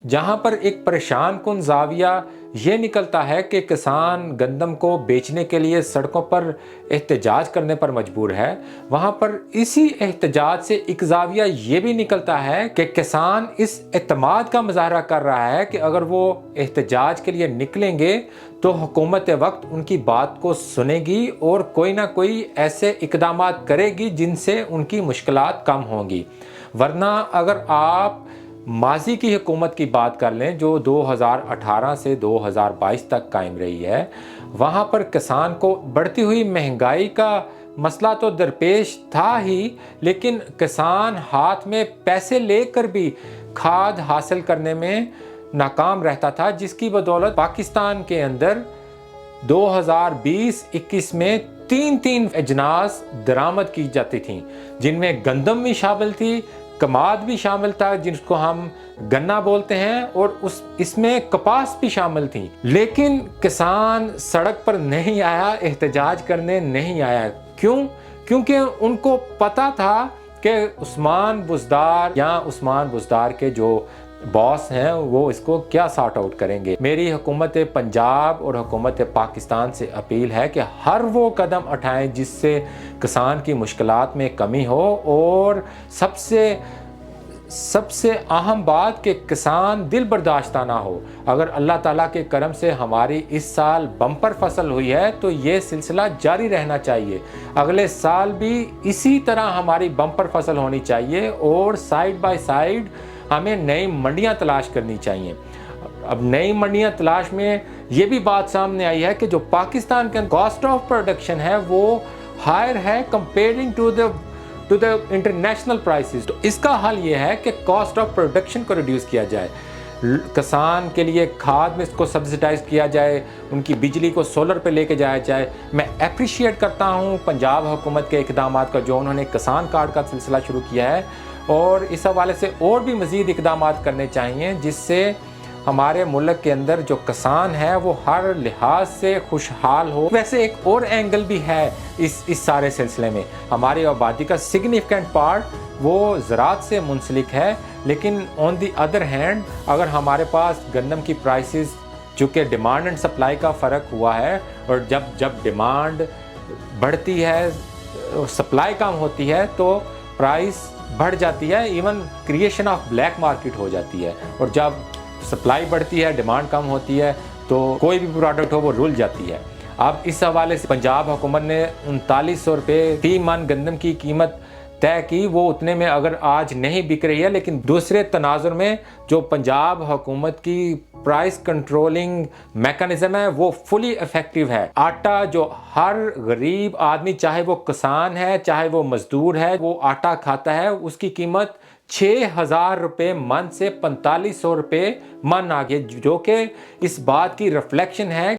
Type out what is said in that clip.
जहां पर एक परेशान कुन जाविया ये निकलता है कि किसान गंदम को बेचने के लिए सड़कों पर एहतजाज करने पर मजबूर है, वहां पर इसी एहतजाज से एक जाविया ये भी निकलता है कि किसान इस एतमाद का मुजाहरा कर रहा है कि अगर वो एहतजाज के लिए निकलेंगे तो हुकूमत वक्त उनकी बात को सुनेगी और कोई ना कोई ऐसे इकदाम करेगी जिनसे उनकी मुश्किलात कम होंगी। वरना अगर आप माजी की हुकूमत की बात कर लें जो 2018 से 2022 तक कायम रही है, वहाँ पर किसान को बढ़ती हुई महंगाई का मसला तो दरपेश था ही, लेकिन किसान हाथ में पैसे लेकर भी खाद हासिल करने में नाकाम रहता था, जिसकी बदौलत पाकिस्तान के अंदर 2020-21 में तीन अजनास दरामद की जाती थीं, जिनमें गंदम भी शामिल थी, कमाद भी शामिल था जिसको हम गन्ना बोलते हैं, और इसमें कपास भी शामिल थी। लेकिन किसान सड़क पर नहीं आया, एहतजाज करने नहीं आया। क्यों? क्योंकि उनको पता था कि उस्मान बुज़दार के जो बॉस हैं वो इसको क्या सॉर्ट आउट करेंगे। मेरी हुकूमत पंजाब और हुकूमत पाकिस्तान से अपील है कि हर वो कदम उठाएं जिससे किसान की मुश्किलात में कमी हो, और सबसे अहम बात कि किसान दिल बर्दाश्ता ना हो। अगर अल्लाह ताला के करम से हमारी इस साल बम्पर फसल हुई है तो ये सिलसिला जारी रहना चाहिए, अगले साल भी इसी तरह हमारी बम्पर फसल होनी चाहिए, और साइड बाय साइड हमें नई मंडियां तलाश करनी चाहिए। अब नई मंडियां तलाश में ये भी बात सामने आई है कि जो पाकिस्तान के कॉस्ट ऑफ प्रोडक्शन है वो हायर है comparing to the international prices. तो इसका हल ये है कि कॉस्ट ऑफ प्रोडक्शन को रिड्यूस किया जाए, किसान के लिए खाद में इसको सब्सिडाइज किया जाए, उनकी बिजली को सोलर पे लेके जाया जाए। मैं अप्रिशिएट करता हूँ पंजाब हुकूमत के इकदाम का, जो उन्होंने किसान कार्ड का सिलसिला शुरू किया है, और इस हवाले से और भी मज़ीद इकदाम करने चाहिए जिससे हमारे मुल्क के अंदर जो किसान है वो हर लिहाज से खुशहाल हो। वैसे एक और एंगल भी है इस सारे सिलसिले में, हमारी आबादी का सिग्निफिकेंट पार्ट वो ज़राअत से मुंसलिक है, लेकिन ऑन दी अदर हैंड अगर हमारे पास गंदम की प्राइसेस, चूँकि डिमांड एंड सप्लाई का फ़र्क हुआ है, और जब डिमांड बढ़ती है, सप्लाई कम होती है तो प्राइस बढ़ जाती है, even creation of black market हो जाती है, और जब सप्लाई बढ़ती है, डिमांड कम होती है, तो कोई भी प्रोडक्ट हो वो रुल जाती है। अब इस हवाले से पंजाब हुकूमत ने 3900 रुपये फी मन गंदम की कीमत तय की, वो उतने में अगर आज नहीं बिक रही है, लेकिन दूसरे तनाजुर में जो पंजाब हुकूमत की प्राइस कंट्रोलिंग मैकेनिज्म है वो फुली इफेक्टिव है। आटा जो हर गरीब आदमी, चाहे वो किसान है चाहे वो मजदूर है, वो आटा खाता है, उसकी कीमत 6000 रुपये मन से 4500 रुपये मन आ गए, जो कि इस बात की रिफ्लेक्शन है